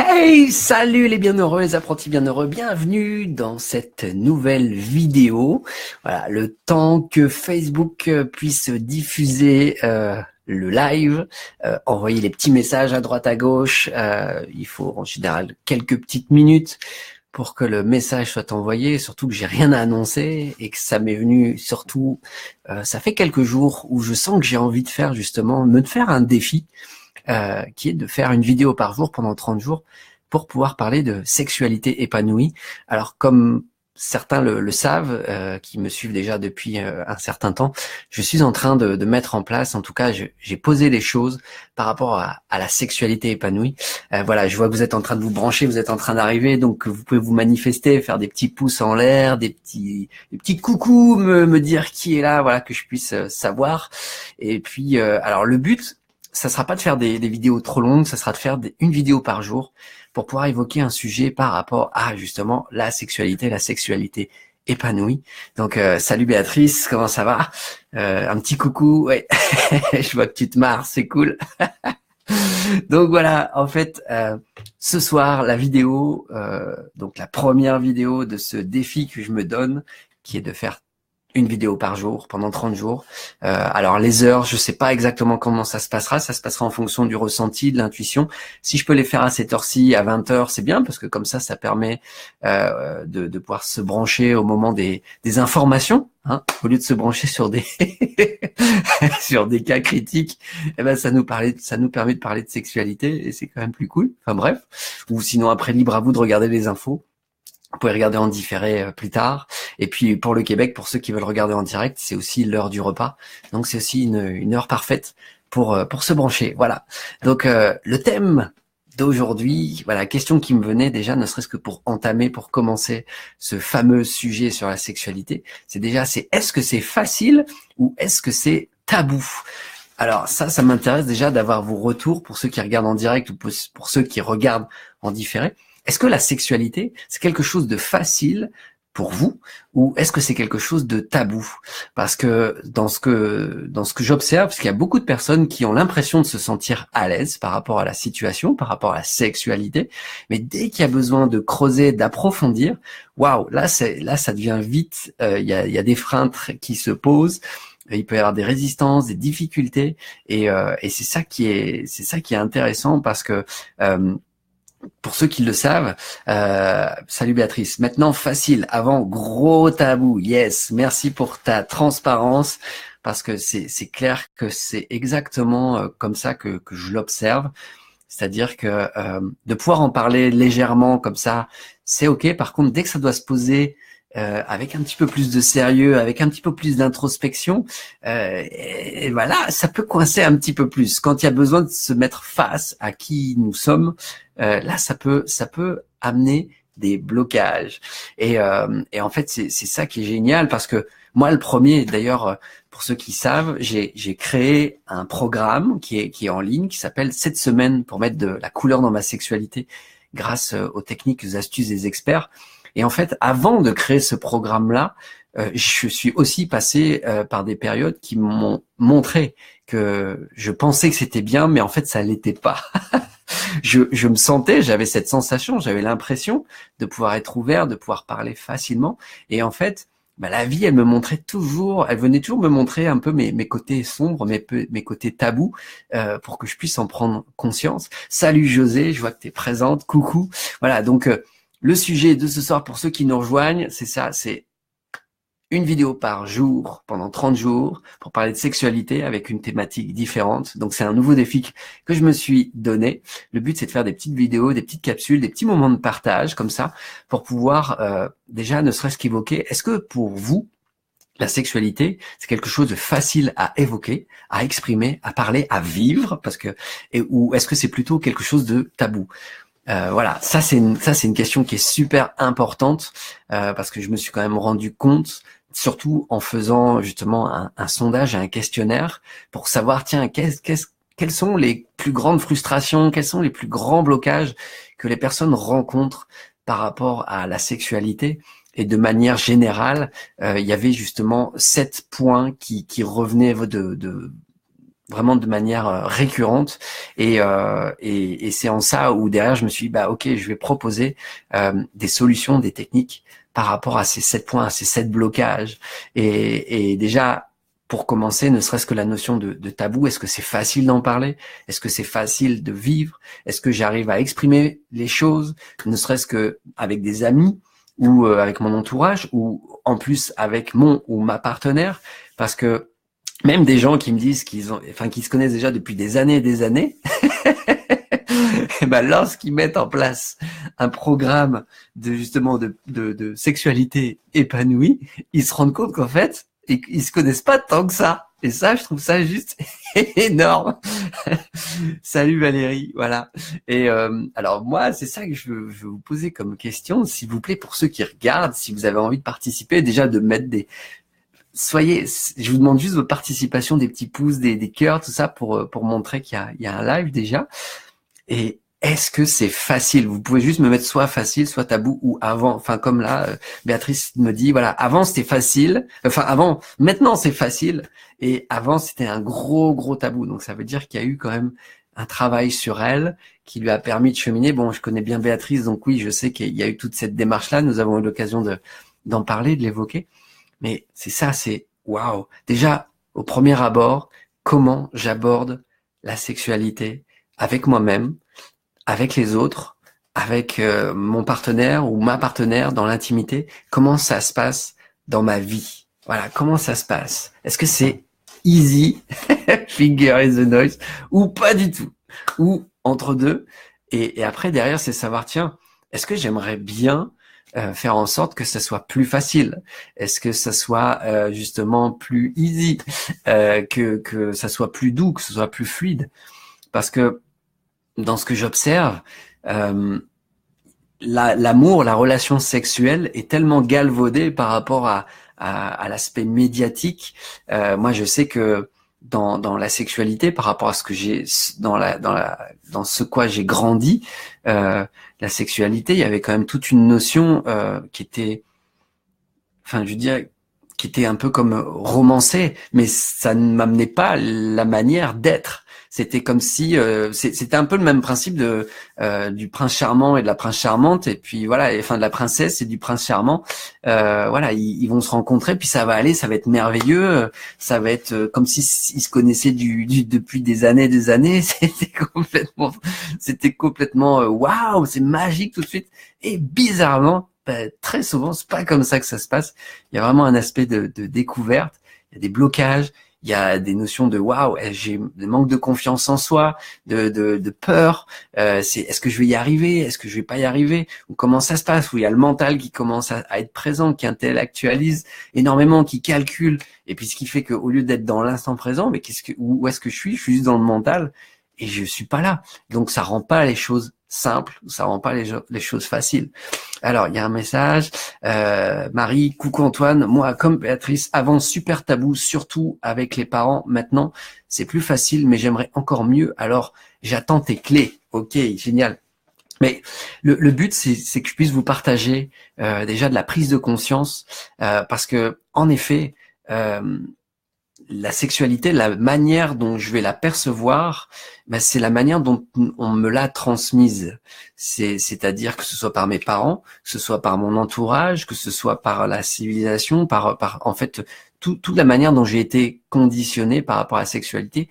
Hey, salut les bienheureux, les apprentis bienheureux, bienvenue dans cette nouvelle vidéo. Voilà, le temps que Facebook puisse diffuser le live, envoyer les petits messages à droite à gauche, il faut en général quelques petites minutes pour que le message soit envoyé, surtout que j'ai rien à annoncer et que ça m'est venu surtout, ça fait quelques jours où je sens que j'ai envie de faire justement, me faire un défi. Qui est de faire une vidéo par jour pendant 30 jours pour pouvoir parler de sexualité épanouie. Alors comme certains le savent, qui me suivent déjà depuis un certain temps, je suis en train de mettre en place, en tout cas j'ai posé les choses par rapport à la sexualité épanouie. Voilà, je vois que vous êtes en train de vous brancher, vous êtes en train d'arriver, donc vous pouvez vous manifester, faire des petits pouces en l'air, des petits coucous, me dire qui est là, voilà, que je puisse savoir. Et puis, alors le but, ça sera pas de faire des vidéos trop longues, ça sera de faire une vidéo par jour pour pouvoir évoquer un sujet par rapport à justement la sexualité épanouie. Donc salut Béatrice, comment ça va? Un petit coucou, ouais. Je vois que tu te marres, c'est cool. Donc voilà, en fait, ce soir la vidéo, donc la première vidéo de ce défi que je me donne, qui est de faire une vidéo par jour pendant 30 jours. Alors les heures, je sais pas exactement comment ça se passera en fonction du ressenti, de l'intuition. Si je peux les faire à cette heure-ci, à 20 heures, c'est bien parce que comme ça permet de pouvoir se brancher au moment des informations, hein, au lieu de se brancher sur des sur des cas critiques. Eh ben ça nous permet de parler de sexualité et c'est quand même plus cool. Enfin bref, ou sinon après libre à vous de regarder les infos. Vous pouvez regarder en différé plus tard. Et puis pour le Québec, pour ceux qui veulent regarder en direct, c'est aussi l'heure du repas. Donc c'est aussi une heure parfaite pour se brancher. Voilà. Donc le thème d'aujourd'hui, voilà, question qui me venait déjà, ne serait-ce que pour entamer, pour commencer ce fameux sujet sur la sexualité, c'est est-ce que c'est facile ou est-ce que c'est tabou? Alors ça m'intéresse déjà d'avoir vos retours pour ceux qui regardent en direct ou pour ceux qui regardent en différé. Est-ce que la sexualité, c'est quelque chose de facile pour vous ou est-ce que c'est quelque chose de tabou? Parce que dans ce que j'observe, parce qu'il y a beaucoup de personnes qui ont l'impression de se sentir à l'aise par rapport à la situation, par rapport à la sexualité, mais dès qu'il y a besoin de creuser, d'approfondir, waouh, là ça devient vite, il y a des freins qui se posent. Il peut y avoir des résistances, des difficultés, et c'est ça qui est intéressant parce que pour ceux qui le savent, salut Béatrice. Maintenant, facile. Avant, gros tabou. Yes. Merci pour ta transparence parce que c'est clair que c'est exactement comme ça que je l'observe. C'est-à-dire que de pouvoir en parler légèrement comme ça, c'est ok. Par contre, dès que ça doit se poser avec un petit peu plus de sérieux, avec un petit peu plus d'introspection, et voilà, ça peut coincer un petit peu plus. Quand il y a besoin de se mettre face à qui nous sommes, là, ça peut amener des blocages. Et en fait, c'est ça qui est génial parce que moi, le premier, d'ailleurs, pour ceux qui savent, j'ai créé un programme qui est en ligne, qui s'appelle 7 semaines pour mettre de la couleur dans ma sexualité grâce aux techniques, aux astuces des experts. Et en fait, avant de créer ce programme-là, je suis aussi passé par des périodes qui m'ont montré que je pensais que c'était bien, mais en fait, ça l'était pas. Je me sentais, j'avais cette sensation, j'avais l'impression de pouvoir être ouvert, de pouvoir parler facilement. Et en fait, la vie, elle venait toujours me montrer un peu mes côtés sombres, mes côtés tabous, pour que je puisse en prendre conscience. Salut José, je vois que tu es présente, coucou. Voilà, donc le sujet de ce soir, pour ceux qui nous rejoignent, c'est ça, c'est une vidéo par jour, pendant 30 jours, pour parler de sexualité avec une thématique différente. Donc c'est un nouveau défi que je me suis donné. Le but, c'est de faire des petites vidéos, des petites capsules, des petits moments de partage, comme ça, pour pouvoir déjà ne serait-ce qu'évoquer, est-ce que pour vous, la sexualité, c'est quelque chose de facile à évoquer, à exprimer, à parler, à vivre, ou est-ce que c'est plutôt quelque chose de tabou? Voilà, ça c'est une question qui est super importante parce que je me suis quand même rendu compte, surtout en faisant justement un sondage et un questionnaire pour savoir tiens quelles sont les plus grandes frustrations, quels sont les plus grands blocages que les personnes rencontrent par rapport à la sexualité. Et de manière générale, il y avait justement 7 points qui revenaient vraiment de manière récurrente. Et c'est en ça où derrière, je me suis dit, bah ok, je vais proposer des solutions, des techniques par rapport à ces 7 points, à ces 7 blocages. Et déjà, pour commencer, ne serait-ce que la notion de tabou, est-ce que c'est facile d'en parler? Est-ce que c'est facile de vivre? Est-ce que j'arrive à exprimer les choses, ne serait-ce que avec des amis ou avec mon entourage, ou en plus avec mon ou ma partenaire? Parce que même des gens qui me disent qu'ils se connaissent déjà depuis des années et des années, et ben lorsqu'ils mettent en place un programme de justement de sexualité épanouie, ils se rendent compte qu'en fait, ils se connaissent pas tant que ça. Et ça, je trouve ça juste énorme. Salut Valérie, voilà. Et alors moi, c'est ça que je veux vous poser comme question, s'il vous plaît, pour ceux qui regardent, si vous avez envie de participer, déjà de mettre je vous demande juste votre participation, des petits pouces, des cœurs, tout ça pour montrer qu'il y a un live déjà. Et est-ce que c'est facile? Vous pouvez juste me mettre soit facile, soit tabou, ou avant. Enfin, comme là, Béatrice me dit, voilà, avant c'était facile. Enfin, maintenant c'est facile. Et avant c'était un gros tabou. Donc ça veut dire qu'il y a eu quand même un travail sur elle qui lui a permis de cheminer. Bon, je connais bien Béatrice, donc oui, je sais qu'il y a eu toute cette démarche-là. Nous avons eu l'occasion d'en parler, de l'évoquer. Mais c'est ça, c'est waouh. Déjà, au premier abord, comment j'aborde la sexualité avec moi-même, avec les autres, avec mon partenaire ou ma partenaire dans l'intimité. Comment ça se passe dans ma vie? Voilà, comment ça se passe? Est-ce que c'est easy, finger in the noise, ou pas du tout? Ou entre deux? Et après, derrière, c'est savoir, tiens, est-ce que j'aimerais bien faire en sorte que ça soit plus facile? Est-ce que ça soit justement plus easy, que ça soit plus doux, que ce soit plus fluide? Parce que dans ce que j'observe, l'amour, la relation sexuelle est tellement galvaudée par rapport à l'aspect médiatique. Moi, je sais que dans la sexualité, par rapport à ce que j'ai dans ce quoi j'ai grandi, la sexualité, il y avait quand même toute une notion qui était, enfin, je veux dire, qui était un peu comme romancée, mais ça ne m'amenait pas la manière d'être. C'était comme si c'était un peu le même principe du prince charmant et de la princesse charmante, et puis voilà, enfin de la princesse et du prince charmant. Voilà, ils vont se rencontrer, puis ça va aller, ça va être merveilleux, ça va être comme si ils se connaissaient depuis des années, des années. C'était complètement waouh, c'est magique tout de suite. Et bizarrement, très souvent, c'est pas comme ça que ça se passe. Il y a vraiment un aspect de découverte. Il y a des blocages. Il y a des notions de waouh, j'ai des manques de confiance en soi, de peur. Est-ce que je vais y arriver? Est-ce que je vais pas y arriver? Ou comment ça se passe? Où il y a le mental qui commence à être présent, qui intellectualise énormément, qui calcule. Et puis ce qui fait qu'au lieu d'être dans l'instant présent, mais où est-ce que je suis? Je suis juste dans le mental et je suis pas là. Donc ça rend pas les choses simples, ça rend pas les choses faciles. Alors, il y a un message. Marie, coucou Antoine. Moi, comme Béatrice, avant super tabou, surtout avec les parents. Maintenant, c'est plus facile, mais j'aimerais encore mieux. Alors, j'attends tes clés. Ok, génial. Mais le but, c'est que je puisse vous partager déjà de la prise de conscience, parce que en effet, la sexualité, la manière dont je vais la percevoir, ben c'est la manière dont on me l'a transmise. C'est-à-dire que ce soit par mes parents, que ce soit par mon entourage, que ce soit par la civilisation, par en fait toute la manière dont j'ai été conditionné par rapport à la sexualité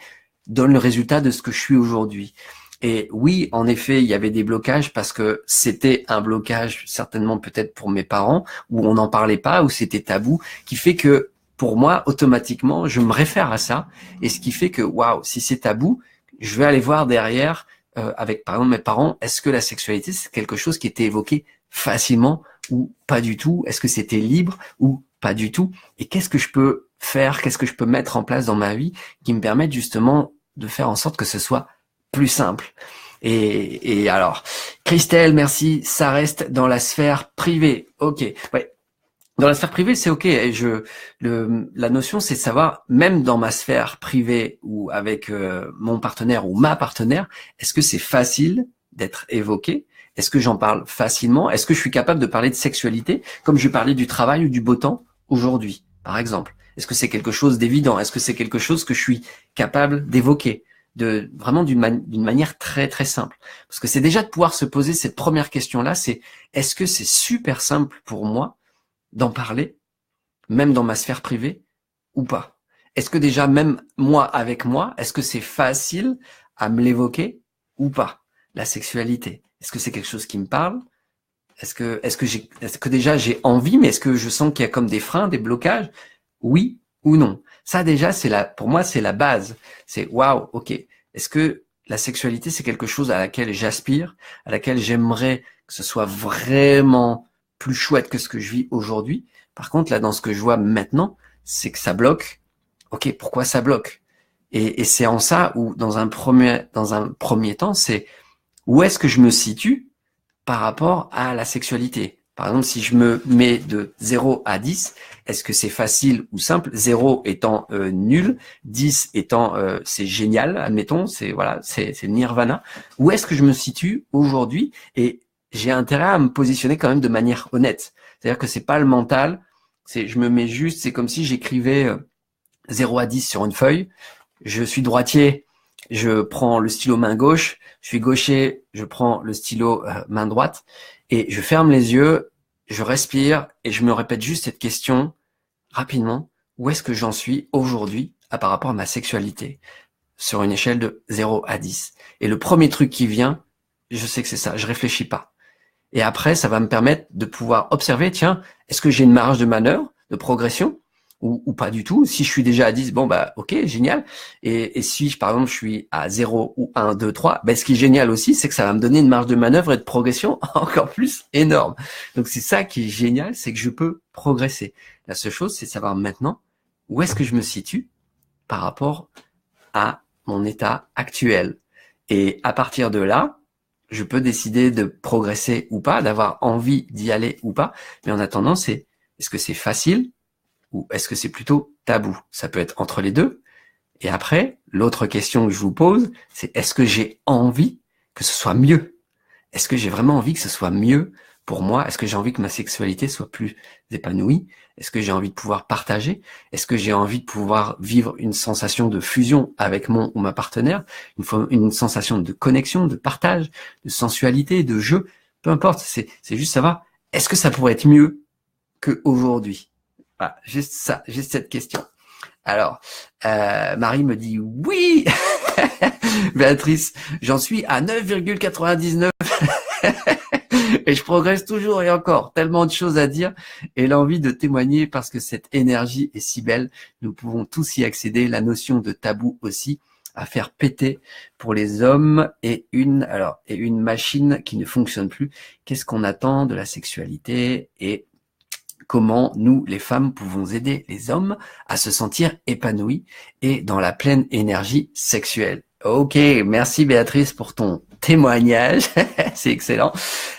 donne le résultat de ce que je suis aujourd'hui. Et oui, en effet, il y avait des blocages parce que c'était un blocage certainement peut-être pour mes parents où on n'en parlait pas, où c'était tabou, qui fait que pour moi, automatiquement, je me réfère à ça. Et ce qui fait que, waouh, si c'est tabou, je vais aller voir derrière, avec par exemple mes parents, est-ce que la sexualité, c'est quelque chose qui était évoqué facilement ou pas du tout? Est-ce que c'était libre ou pas du tout? Et qu'est-ce que je peux faire? Qu'est-ce que je peux mettre en place dans ma vie qui me permette justement de faire en sorte que ce soit plus simple? Et alors, Christelle, merci. Ça reste dans la sphère privée. Ok. Ouais. Dans la sphère privée, c'est ok. Et la notion, c'est de savoir, même dans ma sphère privée ou avec mon partenaire ou ma partenaire, est-ce que c'est facile d'être évoqué? Est-ce que j'en parle facilement? Est-ce que je suis capable de parler de sexualité comme je parlais du travail ou du beau temps aujourd'hui, par exemple? Est-ce que c'est quelque chose d'évident? Est-ce que c'est quelque chose que je suis capable d'évoquer? Vraiment d'une manière très très simple. Parce que c'est déjà de pouvoir se poser cette première question-là, c'est est-ce que c'est super simple pour moi d'en parler, même dans ma sphère privée, ou pas? Est-ce que déjà même moi avec moi, est-ce que c'est facile à me l'évoquer ou pas? La sexualité, est-ce que c'est quelque chose qui me parle? Est-ce que déjà j'ai envie, mais est-ce que je sens qu'il y a comme des freins, des blocages? Oui ou non? Ça déjà, pour moi, c'est la base. C'est waouh, ok. Est-ce que la sexualité, c'est quelque chose à laquelle j'aspire, à laquelle j'aimerais que ce soit vraiment plus chouette que ce que je vis aujourd'hui? Par contre, là, dans ce que je vois maintenant, c'est que ça bloque. Ok, pourquoi ça bloque? Et c'est en ça où, dans un premier temps, c'est où est-ce que je me situe par rapport à la sexualité. Par exemple, si je me mets de 0 à 10, est-ce que c'est facile ou simple? 0 étant nul, 10 étant c'est génial, admettons, c'est voilà, c'est le nirvana. Où est-ce que je me situe aujourd'hui? Et j'ai intérêt à me positionner quand même de manière honnête. C'est-à-dire que c'est pas le mental, je me mets juste, c'est comme si j'écrivais 0 à 10 sur une feuille. Je suis droitier, je prends le stylo main gauche, je suis gaucher, je prends le stylo main droite, et je ferme les yeux, je respire, et je me répète juste cette question rapidement. Où est-ce que j'en suis aujourd'hui par rapport à ma sexualité sur une échelle de 0 à 10? Et le premier truc qui vient, je sais que c'est ça, je réfléchis pas. Et après, ça va me permettre de pouvoir observer, tiens, est-ce que j'ai une marge de manœuvre, de progression? Ou pas du tout. Si je suis déjà à 10, bon bah ok, génial. Et si par exemple je suis à 0 ou 1, 2, 3, ben, ce qui est génial aussi, c'est que ça va me donner une marge de manœuvre et de progression encore plus énorme. Donc c'est ça qui est génial, c'est que je peux progresser. La seule chose, c'est de savoir maintenant où est-ce que je me situe par rapport à mon état actuel. Et à partir de là, je peux décider de progresser ou pas, d'avoir envie d'y aller ou pas. Mais en attendant, est-ce que c'est facile? Ou est-ce que c'est plutôt tabou? Ça peut être entre les deux. Et après, l'autre question que je vous pose, c'est est-ce que j'ai envie que ce soit mieux? Est-ce que j'ai vraiment envie que ce soit mieux pour moi? Est-ce que j'ai envie que ma sexualité soit plus épanouie? Est-ce que j'ai envie de pouvoir partager? Est-ce que j'ai envie de pouvoir vivre une sensation de fusion avec mon ou ma partenaire? Une sensation de connexion, de partage, de sensualité, de jeu? Peu importe, c'est juste savoir, est-ce que ça pourrait être mieux qu'aujourd'hui? Voilà, juste ça, juste cette question. Alors, Marie me dit oui. Béatrice, j'en suis à 9,99 et je progresse toujours et encore. Tellement de choses à dire et l'envie de témoigner parce que cette énergie est si belle. Nous pouvons tous y accéder. La notion de tabou aussi à faire péter pour les hommes et une machine qui ne fonctionne plus. Qu'est-ce qu'on attend de la sexualité et comment nous, les femmes, pouvons aider les hommes à se sentir épanouis et dans la pleine énergie sexuelle. Ok, merci Béatrice pour ton témoignage, c'est excellent.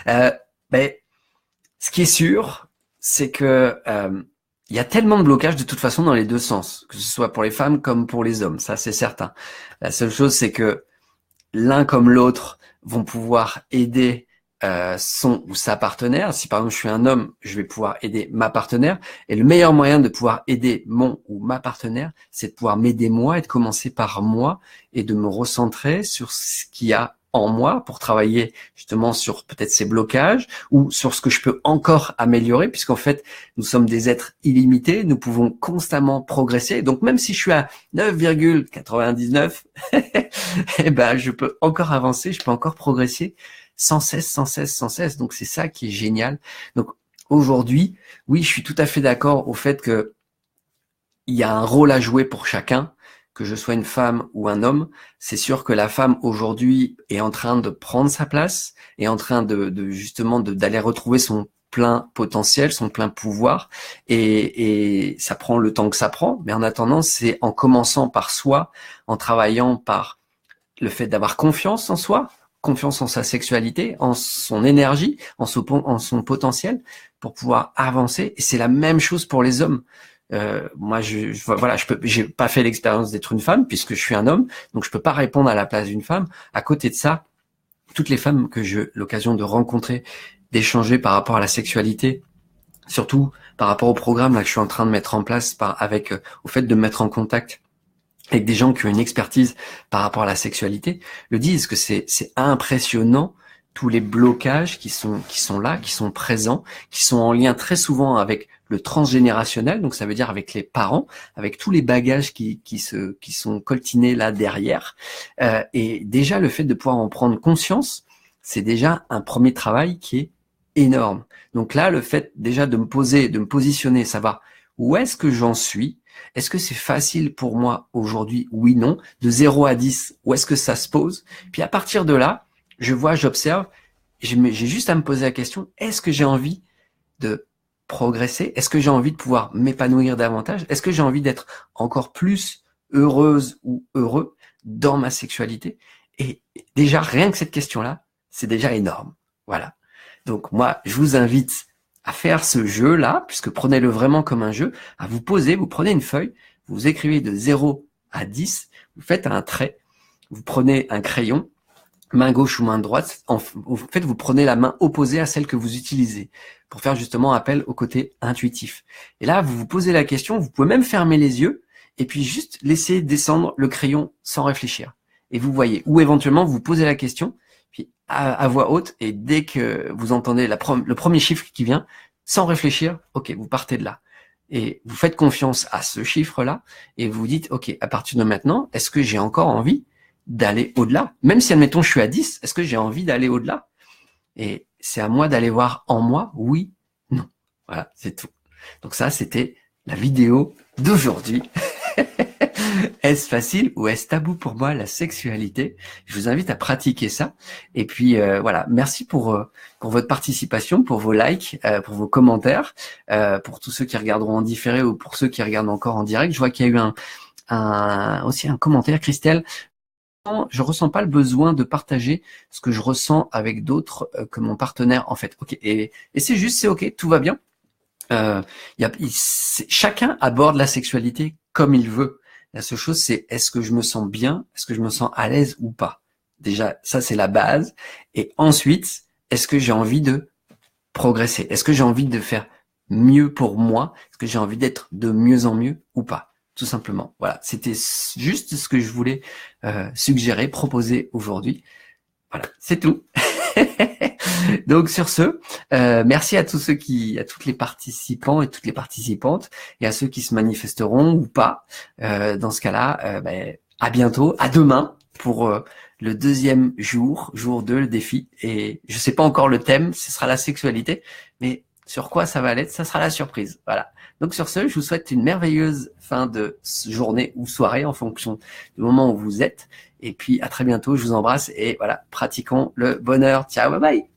Ben, ce qui est sûr, c'est que il y a tellement de blocages de toute façon dans les deux sens, que ce soit pour les femmes comme pour les hommes, ça c'est certain. La seule chose, c'est que l'un comme l'autre vont pouvoir aider son ou sa partenaire. Si par exemple je suis un homme, je vais pouvoir aider ma partenaire. Et le meilleur moyen de pouvoir aider mon ou ma partenaire, c'est de pouvoir m'aider moi et de commencer par moi et de me recentrer sur ce qu'il y a en moi pour travailler justement sur peut-être ces blocages ou sur ce que je peux encore améliorer, puisqu'en fait nous sommes des êtres illimités, nous pouvons constamment progresser. Donc même si je suis à 9,99, eh ben je peux encore avancer, je peux encore progresser sans cesse, sans cesse, sans cesse. Donc c'est ça qui est génial. Donc aujourd'hui, oui, je suis tout à fait d'accord au fait que il y a un rôle à jouer pour chacun, que je sois une femme ou un homme. C'est sûr que la femme aujourd'hui est en train de prendre sa place, est en train de justement d'aller retrouver son plein potentiel, son plein pouvoir, et ça prend le temps que ça prend. Mais en attendant, c'est en commençant par soi, en travaillant par le fait d'avoir confiance en soi, confiance en sa sexualité, en son énergie, en son potentiel, pour pouvoir avancer. Et c'est la même chose pour les hommes. Moi, j'ai pas fait l'expérience d'être une femme puisque je suis un homme, donc je peux pas répondre à la place d'une femme. À côté de ça, toutes les femmes que j'ai l'occasion de rencontrer, d'échanger par rapport à la sexualité, surtout par rapport au programme là que je suis en train de mettre en place, au fait de me mettre en contact avec des gens qui ont une expertise par rapport à la sexualité, le disent que c'est impressionnant tous les blocages qui sont là, qui sont présents, qui sont en lien très souvent avec le transgénérationnel, donc ça veut dire avec les parents, avec tous les bagages qui sont coltinés là derrière. Et déjà le fait de pouvoir en prendre conscience, c'est déjà un premier travail qui est énorme. Donc là, le fait déjà de me poser, de me positionner, savoir où est-ce que j'en suis. Est-ce que c'est facile pour moi aujourd'hui? Oui, non. De 0 à 10, où est-ce que ça se pose? Puis à partir de là, je vois, j'observe, j'ai juste à me poser la question, est-ce que j'ai envie de progresser? Est-ce que j'ai envie de pouvoir m'épanouir davantage? Est-ce que j'ai envie d'être encore plus heureuse ou heureux dans ma sexualité? Et déjà, rien que cette question-là, c'est déjà énorme. Voilà. Donc moi, je vous invite à faire ce jeu-là, puisque prenez-le vraiment comme un jeu, à vous poser, vous prenez une feuille, vous écrivez de 0 à 10, vous faites un trait, vous prenez un crayon, main gauche ou main droite, en fait, vous prenez la main opposée à celle que vous utilisez, pour faire justement appel au côté intuitif. Et là, vous vous posez la question, vous pouvez même fermer les yeux, et puis juste laisser descendre le crayon sans réfléchir. Et vous voyez, ou éventuellement, vous posez la question, puis à voix haute, et dès que vous entendez le premier chiffre qui vient, sans réfléchir, ok, vous partez de là. Et vous faites confiance à ce chiffre-là, et vous vous dites, ok, à partir de maintenant, est-ce que j'ai encore envie d'aller au-delà? Même si, admettons, je suis à 10, est-ce que j'ai envie d'aller au-delà? Et c'est à moi d'aller voir en moi, oui, non. Voilà, c'est tout. Donc ça, c'était la vidéo d'aujourd'hui. Est-ce facile ou est-ce tabou pour moi la sexualité? Je vous invite à pratiquer ça. Et puis voilà, merci pour votre participation, pour vos likes, pour vos commentaires, pour tous ceux qui regarderont en différé ou pour ceux qui regardent encore en direct. Je vois qu'il y a eu aussi un commentaire, Christelle. Je ressens pas le besoin de partager ce que je ressens avec d'autres que mon partenaire en fait. Ok, et c'est juste, c'est ok, tout va bien. Chacun aborde la sexualité comme il veut. La seule chose, c'est est-ce que je me sens bien, est-ce que je me sens à l'aise ou pas. Déjà, ça c'est la base. Et ensuite, est-ce que j'ai envie de progresser? Est-ce que j'ai envie de faire mieux pour moi? Est-ce que j'ai envie d'être de mieux en mieux ou pas? Tout simplement. Voilà, c'était juste ce que je voulais suggérer, proposer aujourd'hui. Voilà, c'est tout. Donc sur ce, merci à tous à toutes les participants et toutes les participantes, et à ceux qui se manifesteront ou pas. Dans ce cas-là, à bientôt, à demain pour le deuxième jour 2, le défi. Et je sais pas encore le thème, ce sera la sexualité, mais sur quoi ça va l'être, ça sera la surprise. Voilà. Donc sur ce, je vous souhaite une merveilleuse fin de journée ou soirée en fonction du moment où vous êtes. Et puis à très bientôt, je vous embrasse et voilà, pratiquons le bonheur. Ciao, bye bye.